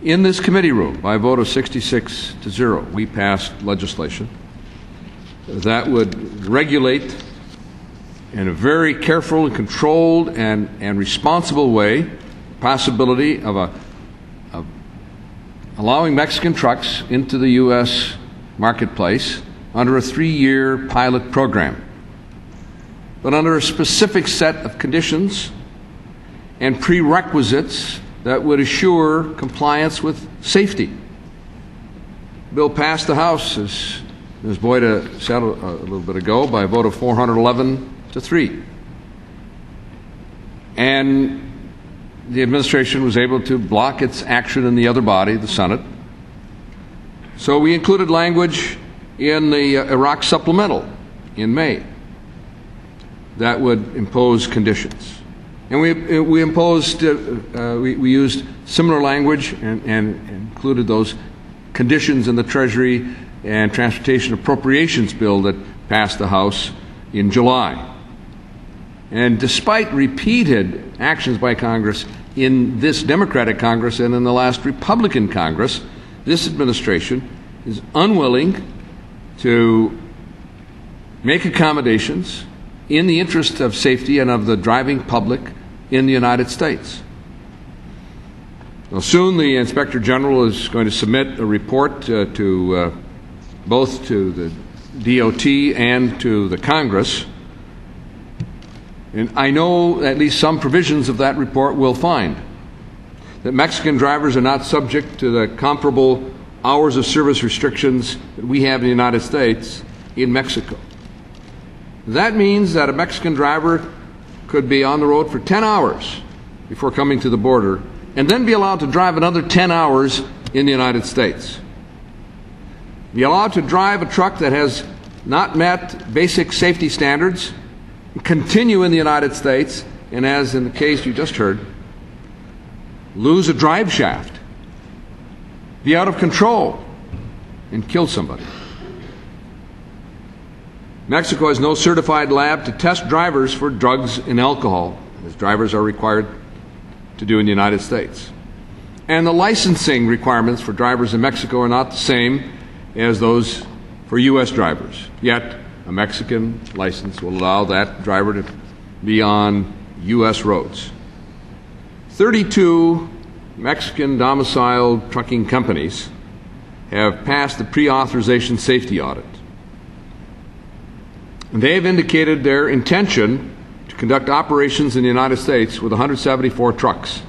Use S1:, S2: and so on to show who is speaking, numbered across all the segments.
S1: In this committee room, by a vote of 66-0, we passed legislation that would regulate in a very careful and controlled and responsible way the possibility of allowing Mexican trucks into the U.S. marketplace under a 3-year pilot program, but under a specific set of conditions and prerequisites that would assure compliance with safety. The bill passed the House, as Ms. Boyda said a little bit ago, by a vote of 411-3. And the administration was able to block its action in the other body, the Senate. So we included language in the Iraq supplemental in May that would impose conditions. And we imposed, we used similar language and included those conditions in the Treasury and Transportation Appropriations Bill that passed the House in July. And despite repeated actions by Congress in this Democratic Congress and in the last Republican Congress, this administration is unwilling to make accommodations in the interest of safety and of the driving public in the United States. Now, soon the Inspector General is going to submit a report to both to the DOT and to the Congress. And I know at least some provisions of that report will find that Mexican drivers are not subject to the comparable hours of service restrictions that we have in the United States in Mexico. That means that a Mexican driver could be on the road for 10 hours before coming to the border and then be allowed to drive another 10 hours in the United States. Be allowed to drive a truck that has not met basic safety standards, continue in the United States, and as in the case you just heard, lose a drive shaft, be out of control, and kill somebody. Mexico has no certified lab to test drivers for drugs and alcohol, as drivers are required to do in the United States. And the licensing requirements for drivers in Mexico are not the same as those for U.S. drivers. Yet, a Mexican license will allow that driver to be on U.S. roads. 32 Mexican domiciled trucking companies have passed the pre-authorization safety audit. And they have indicated their intention to conduct operations in the United States with 174 trucks.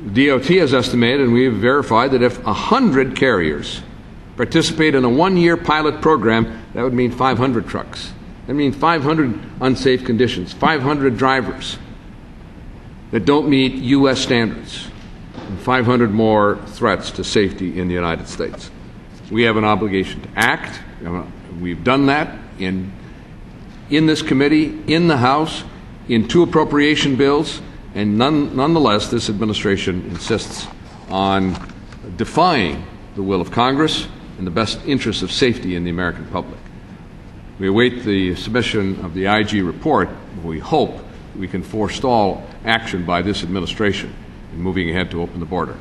S1: The DOT has estimated, and we have verified, that if 100 carriers participate in a 1-year pilot program, that would mean 500 trucks. That would mean 500 unsafe conditions, 500 drivers that don't meet U.S. standards, and 500 more threats to safety in the United States. We have an obligation to act. We've done that in this committee, in the House, in 2 appropriation bills, and nonetheless, this administration insists on defying the will of Congress in the best interest of safety in the American public. We await the submission of the IG report. We hope we can forestall action by this administration in moving ahead to open the border.